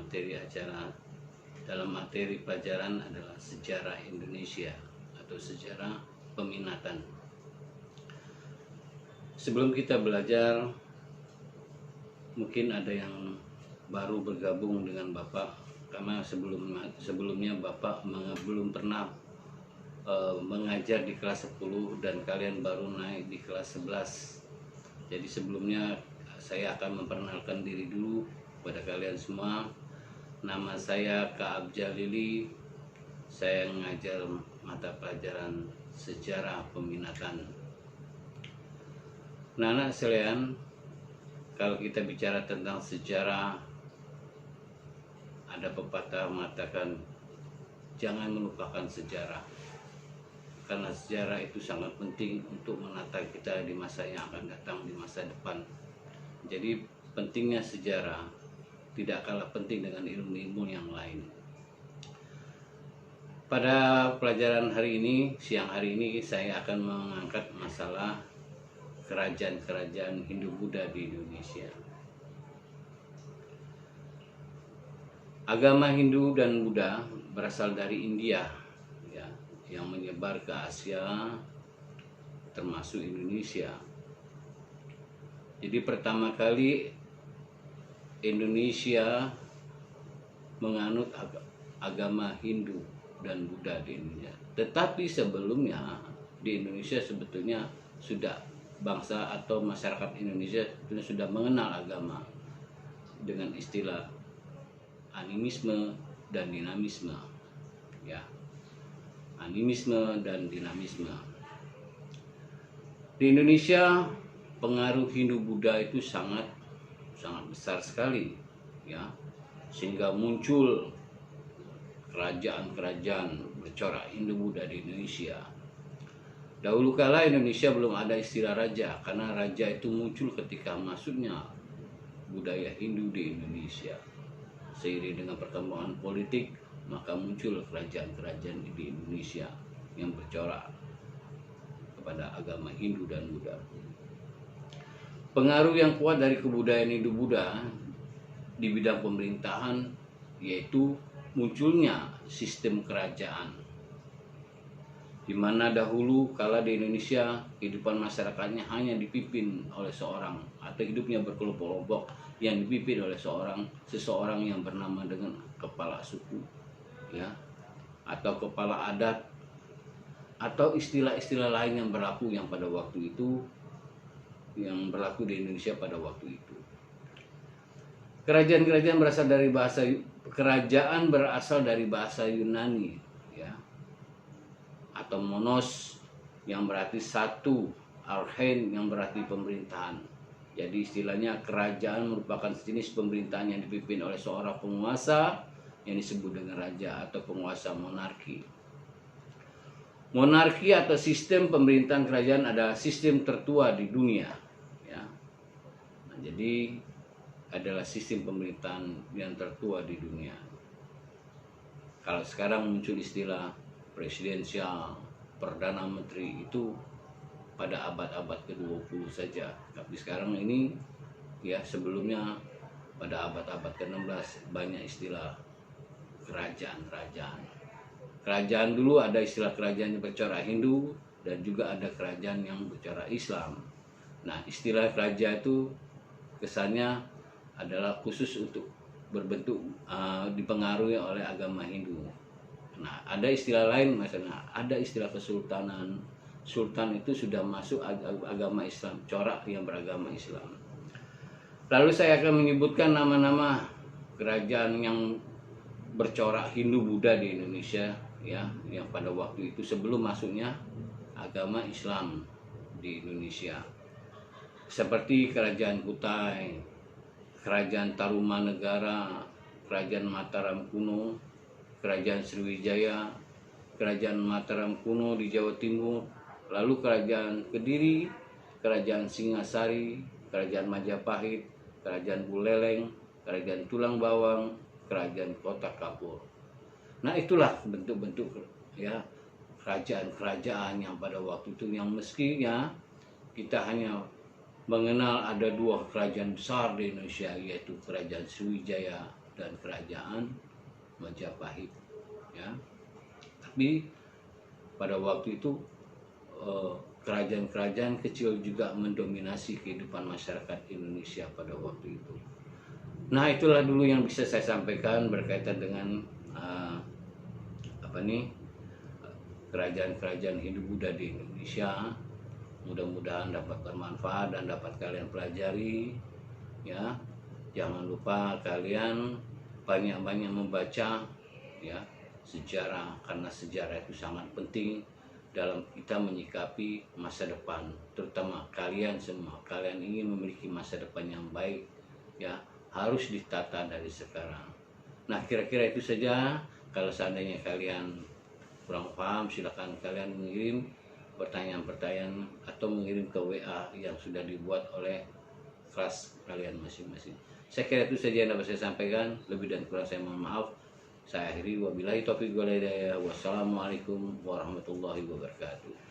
materi acara, dalam materi pelajaran adalah sejarah Indonesia atau sejarah peminatan. Sebelum kita belajar, mungkin ada yang baru bergabung dengan Bapak, karena sebelumnya Bapak belum pernah mengajar di kelas 10 dan kalian baru naik di kelas 11. Jadi sebelumnya saya akan memperkenalkan diri dulu kepada kalian semua. Nama saya Kak Abjalili. Saya mengajar mata pelajaran sejarah peminatan. Nah, anak sekalian, kalau kita bicara tentang sejarah, ada pepatah mengatakan jangan melupakan sejarah. Karena sejarah itu sangat penting untuk menata kita di masa yang akan datang, di masa depan. Jadi pentingnya sejarah tidak kalah penting dengan ilmu-ilmu yang lain. Pada pelajaran hari ini, siang hari ini, saya akan mengangkat masalah kerajaan-kerajaan Hindu-Buddha di Indonesia. Agama Hindu dan Buddha berasal dari India, ya, yang menyebar ke Asia, termasuk Indonesia. Jadi pertama kali Indonesia menganut agama Hindu dan Buddha di Indonesia. Tetapi sebelumnya di Indonesia sebetulnya sudah bangsa atau masyarakat Indonesia sudah mengenal agama dengan istilah animisme dan dinamisme, ya, animisme dan dinamisme. Di Indonesia pengaruh Hindu-Buddha itu sangat besar sekali, ya, sehingga muncul kerajaan-kerajaan bercorak Hindu-Buddha di Indonesia. Dahulu kala Indonesia belum ada istilah raja, karena raja itu muncul ketika masuknya budaya Hindu di Indonesia. Seiring dengan perkembangan politik, maka muncul kerajaan-kerajaan di Indonesia yang bercorak kepada agama Hindu dan Buddha. Pengaruh yang kuat dari kebudayaan Hindu-Buddha di bidang pemerintahan yaitu munculnya sistem kerajaan, di mana dahulu kala di Indonesia kehidupan masyarakatnya hanya dipimpin oleh seorang, atau hidupnya berkelompok-kelompok yang dipimpin oleh seseorang yang bernama dengan kepala suku, ya, atau kepala adat, atau istilah-istilah lain yang berlaku pada waktu itu, yang berlaku di Indonesia pada waktu itu. Kerajaan-kerajaan berasal dari bahasa Yunani, ya, atau monos yang berarti satu, archen yang berarti pemerintahan. Jadi istilahnya kerajaan merupakan jenis pemerintahan yang dipimpin oleh seorang penguasa yang disebut dengan raja atau penguasa monarki. Monarki atau sistem pemerintahan kerajaan adalah sistem tertua di dunia, ya. Nah, jadi adalah sistem pemerintahan yang tertua di dunia. Kalau sekarang muncul istilah presidensial, perdana menteri, itu pada abad-abad ke-20 saja. Tapi sekarang ini, ya, sebelumnya pada abad-abad ke-16 banyak istilah kerajaan-kerajaan. Kerajaan dulu ada istilah kerajaan yang bercorak Hindu dan juga ada kerajaan yang bercorak Islam. Nah, istilah kerajaan itu kesannya adalah khusus untuk berbentuk dipengaruhi oleh agama Hindu. Nah, ada istilah lain, misalnya ada istilah kesultanan. Sultan itu sudah masuk agama Islam, corak yang beragama Islam. Lalu saya akan menyebutkan nama-nama kerajaan yang bercorak Hindu-Buddha di Indonesia, ya, yang pada waktu itu sebelum masuknya agama Islam di Indonesia. Seperti Kerajaan Kutai, Kerajaan Tarumanegara, Kerajaan Mataram kuno, Kerajaan Sriwijaya, Kerajaan Mataram kuno di Jawa Timur, lalu Kerajaan Kediri, Kerajaan Singasari, Kerajaan Majapahit, Kerajaan Buleleng, Kerajaan Tulang Bawang, Kerajaan Kota Kapur. Nah, itulah bentuk-bentuk, ya, kerajaan-kerajaan yang pada waktu itu, yang mestinya kita hanya mengenal ada dua kerajaan besar di Indonesia, yaitu Kerajaan Sriwijaya dan kerajaan Majapahit, ya. Tapi pada waktu itu kerajaan-kerajaan kecil juga mendominasi kehidupan masyarakat Indonesia pada waktu itu. Nah, itulah dulu yang bisa saya sampaikan berkaitan dengan kerajaan-kerajaan Hindu-Buddha di Indonesia. Mudah-mudahan dapat bermanfaat dan dapat kalian pelajari, ya. Jangan lupa kalian banyak-banyak membaca, ya, sejarah, karena sejarah itu sangat penting dalam kita menyikapi masa depan, terutama kalian semua. Kalian ingin memiliki masa depan yang baik, ya, harus ditata dari sekarang. Nah, kira-kira itu saja. Kalau seandainya kalian kurang paham, silakan kalian mengirim pertanyaan-pertanyaan atau mengirim ke WA yang sudah dibuat oleh kelas kalian masing-masing. Saya kira itu saja yang dapat saya sampaikan. Lebih dan kurang saya mohon maaf. Saya akhiri, wabillahi taufiq wal hidayah. Wassalamualaikum warahmatullahi wabarakatuh.